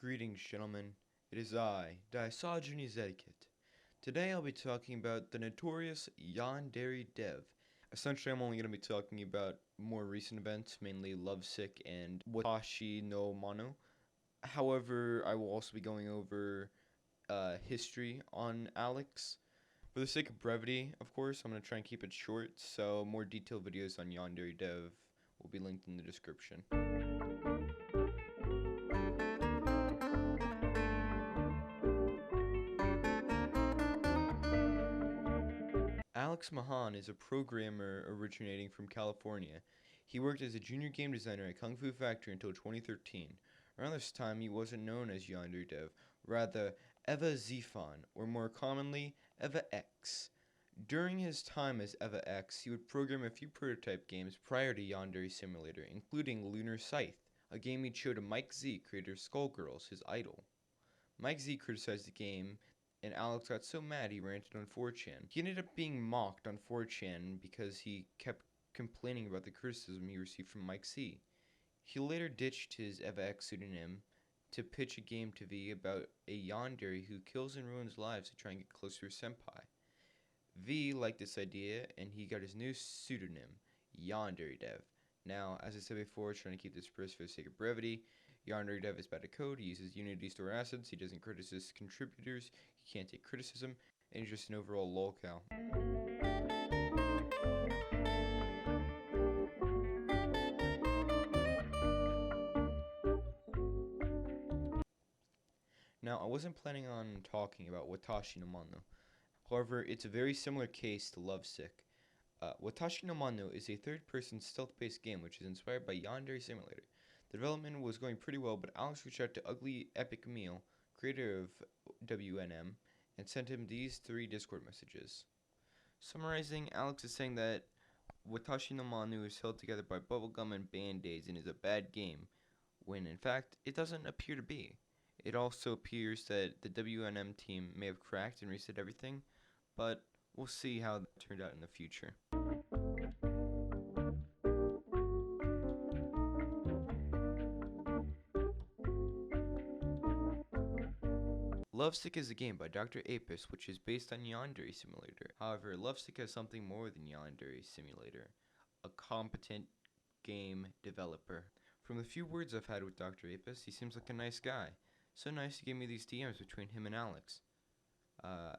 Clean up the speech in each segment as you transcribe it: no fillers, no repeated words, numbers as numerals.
Greetings, gentlemen. It is I, Diosogenes Etiquette. Today I'll be talking about the notorious YandereDev. Essentially, I'm only going to be talking about more recent events, mainly Lovesick and Watashi No Mono. However, I will also be going over history on Alex. For the sake of brevity, of course, I'm going to try and keep it short, so more detailed videos on YandereDev will be linked in the description. Alex Mahan is a programmer originating from California. He worked as a junior game designer at Kung Fu Factory until 2013. Around this time, he wasn't known as YandereDev, rather EvaXephon, or more commonly, EvaX. During his time as EvaX, he would program a few prototype games prior to Yandere Simulator, including Lunar Scythe, a game he'd show to Mike Z, creator of Skullgirls, his idol. Mike Z criticized the game, and Alex got so mad he ranted on 4chan. He ended up being mocked on 4chan because he kept complaining about the criticism he received from Mike Z. He later ditched his EvaX pseudonym to pitch a game to V about a yandere who kills and ruins lives to try and get closer to senpai. V liked this idea, and he got his new pseudonym, YandereDev. Now, as I said before, trying to keep this brief for the sake of brevity, YandereDev is bad at code, he uses Unity store assets, he doesn't criticize contributors, he can't take criticism, and he's just an overall lolcow. Now, I wasn't planning on talking about Watashi No Mono. However, it's a very similar case to Lovesick. Watashi No Mono is a third-person stealth-based game which is inspired by Yandere Simulator. The development was going pretty well, but Alex reached out to Ugly Epic Meal, creator of WNM, and sent him these 3 Discord messages. Summarizing, Alex is saying that Watashi no Mono is held together by bubblegum and band-aids and is a bad game, when in fact it doesn't appear to be. It also appears that the WNM team may have cracked and reset everything, but we'll see how that turned out in the future. Lovesick is a game by Dr. Apis which is based on Yandere Simulator. However, Lovesick has something more than Yandere Simulator, a competent game developer. From the few words I've had with Dr. Apis, he seems like a nice guy. So nice he gave me these DMs between him and Alex.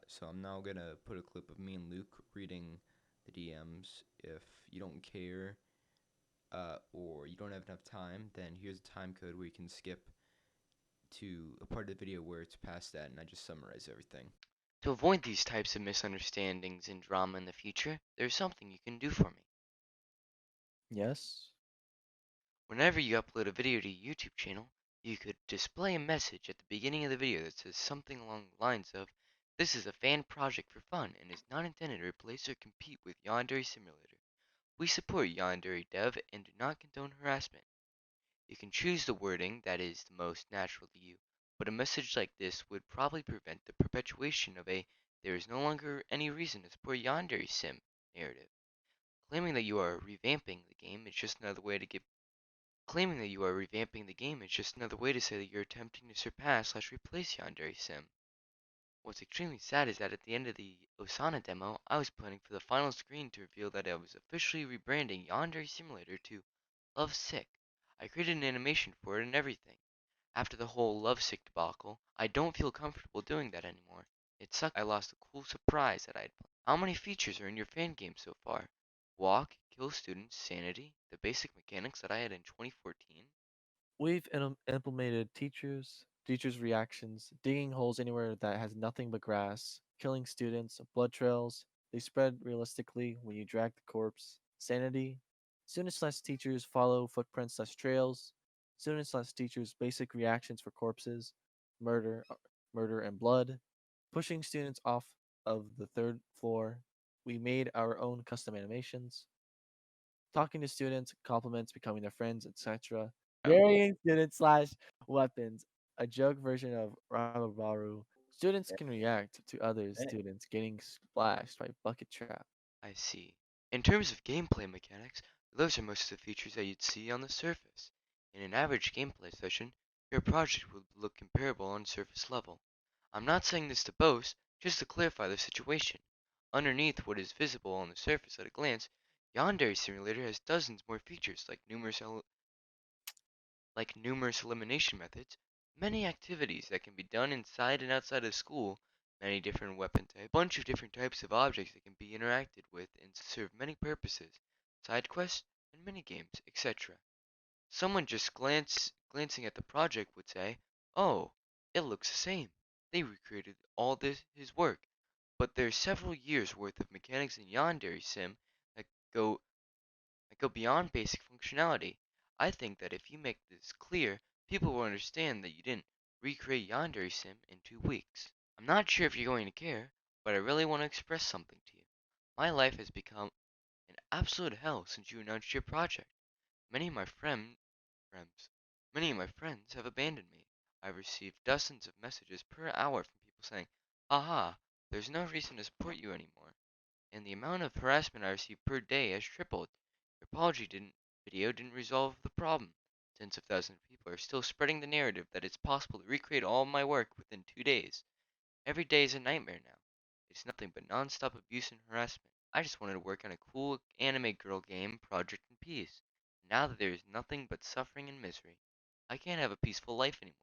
So I'm now gonna put a clip of me and Luke reading the DMs. If you don't care, or you don't have enough time, then here's a time code where you can skip to a part of the video where it's past that, and I just summarize everything. To avoid these types of misunderstandings and drama in the future, there's something you can do for me. Yes. Whenever you upload a video to your YouTube channel, you could display a message at the beginning of the video that says something along the lines of, "This is a fan project for fun and is not intended to replace or compete with Yandere Simulator. We support YandereDev and do not condone harassment." You can choose the wording that is the most natural to you, but a message like this would probably prevent the perpetuation of a "there is no longer any reason to support Yandere Sim" narrative. Claiming that you are revamping the game is just another way to say that you're attempting to surpass/replace Yandere Sim. What's extremely sad is that at the end of the Osana demo, I was planning for the final screen to reveal that I was officially rebranding Yandere Simulator to Lovesick. I created an animation for it and everything. After the whole Lovesick debacle, I don't feel comfortable doing that anymore. It sucks I lost a cool surprise that I had planned. How many features are in your fan game so far? Walk, kill students, sanity, the basic mechanics that I had in 2014? We've implemented teachers' reactions, digging holes anywhere that has nothing but grass, killing students, blood trails. They spread realistically when you drag the corpse. Sanity. Students/teachers follow footprints/trails. Students/teachers basic reactions for corpses, murder, murder and blood. Pushing students off of the 3rd floor. We made our own custom animations. Talking to students, compliments, becoming their friends, etc. Varying students/weapons, a joke version of Rababaru. Students can react to other students getting splashed by bucket trap. I see. In terms of gameplay mechanics, those are most of the features that you'd see on the surface. In an average gameplay session, your project would look comparable on surface level. I'm not saying this to boast, just to clarify the situation. Underneath what is visible on the surface at a glance, Yandere Simulator has dozens more features like numerous elimination methods, many activities that can be done inside and outside of school, many different weapon types, bunch of different types of objects that can be interacted with and serve many purposes, side quests and mini games, etc. Someone just glancing at the project would say, "Oh, it looks the same. They recreated all this his work." But there's several years worth of mechanics in Yandere Sim that go beyond basic functionality. I think that if you make this clear, people will understand that you didn't recreate Yandere Sim in 2 weeks. I'm not sure if you're going to care, but I really want to express something to you. My life has become an absolute hell since you announced your project. Many of my friends, many of my friends have abandoned me. I've received dozens of messages per hour from people saying, "Haha, there's no reason to support you anymore." And the amount of harassment I receive per day has tripled. Your video didn't resolve the problem. Tens of thousands of people are still spreading the narrative that it's possible to recreate all my work within 2 days. Every day is a nightmare now. It's nothing but non-stop abuse and harassment. I just wanted to work on a cool anime girl game project in peace. Now that there is nothing but suffering and misery, I can't have a peaceful life anymore.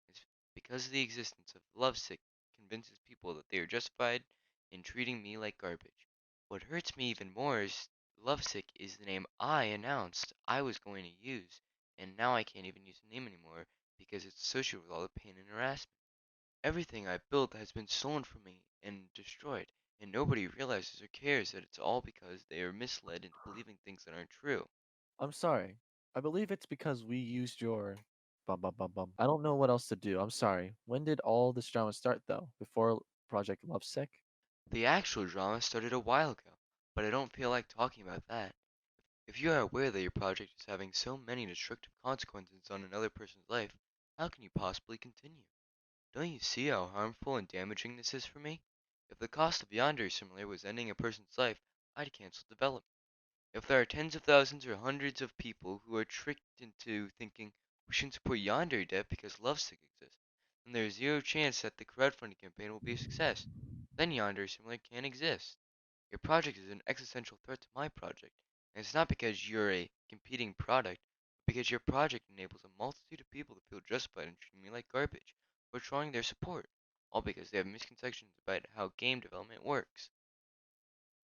It's because the existence of Lovesick convinces people that they are justified in treating me like garbage. What hurts me even more is Lovesick is the name I announced I was going to use, and now I can't even use the name anymore because it's associated with all the pain and harassment. Everything I built has been stolen from me and destroyed, and nobody realizes or cares that it's all because they are misled into believing things that aren't true. I'm sorry. I believe it's because we used your bum bum bum bum. I don't know what else to do. I'm sorry. When did all this drama start though? Before Project Lovesick? The actual drama started a while ago, but I don't feel like talking about that. If you are aware that your project is having so many destructive consequences on another person's life, how can you possibly continue? Don't you see how harmful and damaging this is for me? If the cost of Yandere Simulator was ending a person's life, I'd cancel development. If there are tens of thousands or hundreds of people who are tricked into thinking we shouldn't support YandereDev because Lovesick exists, then there is zero chance that the crowdfunding campaign will be a success. Then Yandere Simulator can't exist. Your project is an existential threat to my project, and it's not because you're a competing product, but because your project enables a multitude of people to feel justified in treating me like garbage, or drawing their support, all because they have misconceptions about how game development works.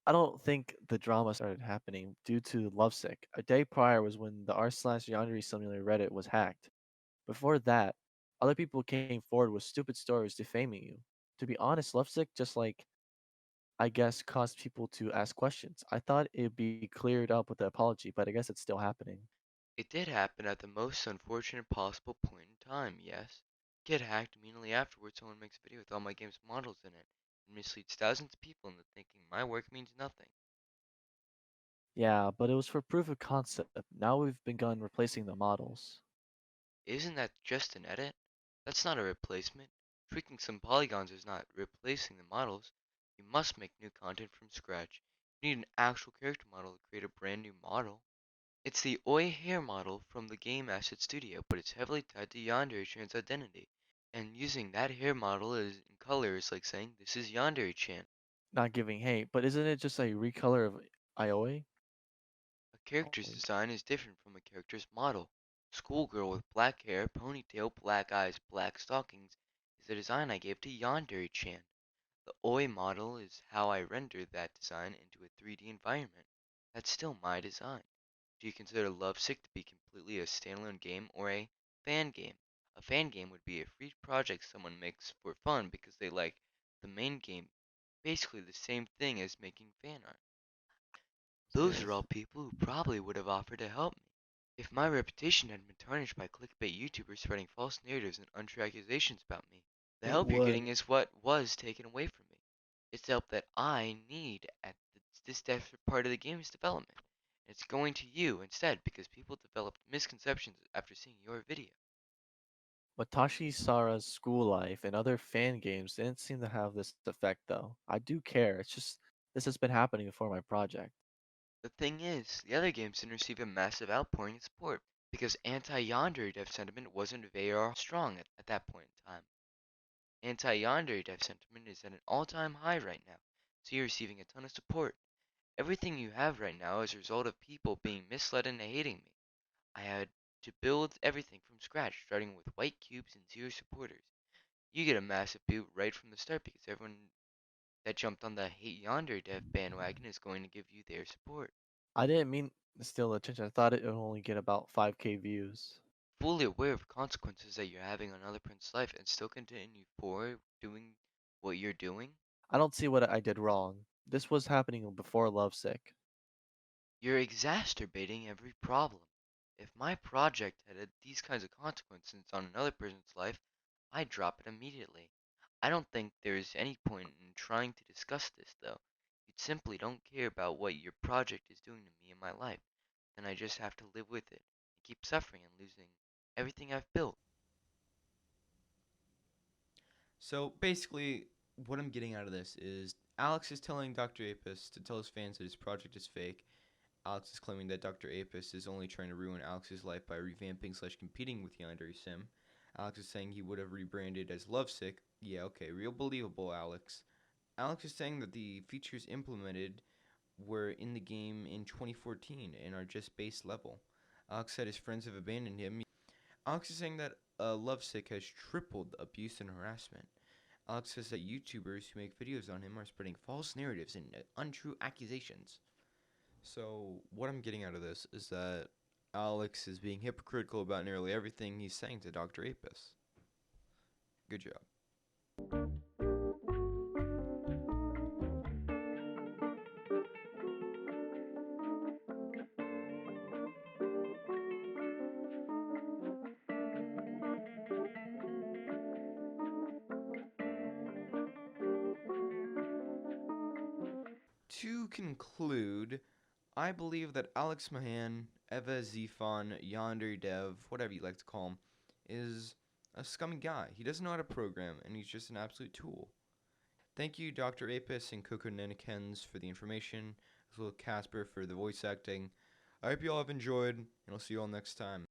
I don't think the drama started happening due to Lovesick. A day prior was when the r/Yandere Simulator Reddit was hacked. Before that, other people came forward with stupid stories defaming you. To be honest, Lovesick just I guess caused people to ask questions. I thought it'd be cleared up with the apology, but I guess it's still happening. It did happen at the most unfortunate possible point in time, yes. Get hacked immediately afterwards, someone makes a video with all my game's models in it, and misleads thousands of people into thinking my work means nothing. Yeah, but it was for proof of concept. Now we've begun replacing the models. Isn't that just an edit? That's not a replacement. Tweaking some polygons is not replacing the models. You must make new content from scratch. You need an actual character model to create a brand new model. It's the Oi hair model from the game asset studio, but it's heavily tied to Yandere Chan's identity. And using that hair model is in color is like saying this is Yandere Chan. Not giving hate, but isn't it just a recolor of IOA? A character's design is different from a character's model. Schoolgirl with black hair, ponytail, black eyes, black stockings is the design I gave to Yandere Chan. The Oi model is how I rendered that design into a 3D environment. That's still my design. Do you consider Lovesick to be completely a standalone game or a fan game? A fan game would be a free project someone makes for fun because they like the main game, basically the same thing as making fan art. Those are Yes. all people who probably would have offered to help me. If my reputation hadn't been tarnished by clickbait YouTubers spreading false narratives and untrue accusations about me, the It help you're would. getting is what was taken away from me. It's the help that I need at this desperate part of the game's development. And it's going to you instead because people developed misconceptions after seeing your video. Watashi Sara's school life and other fan games didn't seem to have this effect though. I do care. It's just this has been happening before my project. The thing is, the other games didn't receive a massive outpouring of support. because anti-YandereDev sentiment wasn't very strong at that point in time. Anti-YandereDev sentiment is at an all-time high right now, so you're receiving a ton of support. Everything you have right now is a result of people being misled into hating me. I had to build everything from scratch, starting with white cubes and 0 supporters. You get a massive boot right from the start because everyone that jumped on the Hate YandereDev bandwagon is going to give you their support. I didn't mean to steal attention. I thought it would only get about 5K views. Fully aware of consequences that you're having on other person's life and still continue forward doing what you're doing, I don't see what I did wrong. This was happening before Lovesick. you're exacerbating every problem. If my project had these kinds of consequences on another person's life, I'd drop it immediately. I don't think there's any point in trying to discuss this, though. You simply don't care about what your project is doing to me in my life. Then I just have to live with it and keep suffering and losing everything I've built. So basically, what I'm getting out of this is Alex is telling Dr. Apis to tell his fans that his project is fake. Alex is claiming that Dr. Apis is only trying to ruin Alex's life by revamping / competing with Yandere Sim. Alex is saying he would have rebranded as Lovesick. Yeah, okay, real believable, Alex. Alex is saying that the features implemented were in the game in 2014 and are just base level. Alex said his friends have abandoned him. Alex is saying that Lovesick has tripled abuse and harassment. Alex says that YouTubers who make videos on him are spreading false narratives and untrue accusations. So, what I'm getting out of this is that Alex is being hypocritical about nearly everything he's saying to Dr. Apis. Good job. To conclude, I believe that Alex Mahan, EvaXephon, YandereDev, whatever you like to call him, is a scummy guy. He doesn't know how to program, and he's just an absolute tool. Thank you, Dr. Apis and Coco Nenekens, for the information, as well as Casper for the voice acting. I hope you all have enjoyed, and I'll see you all next time.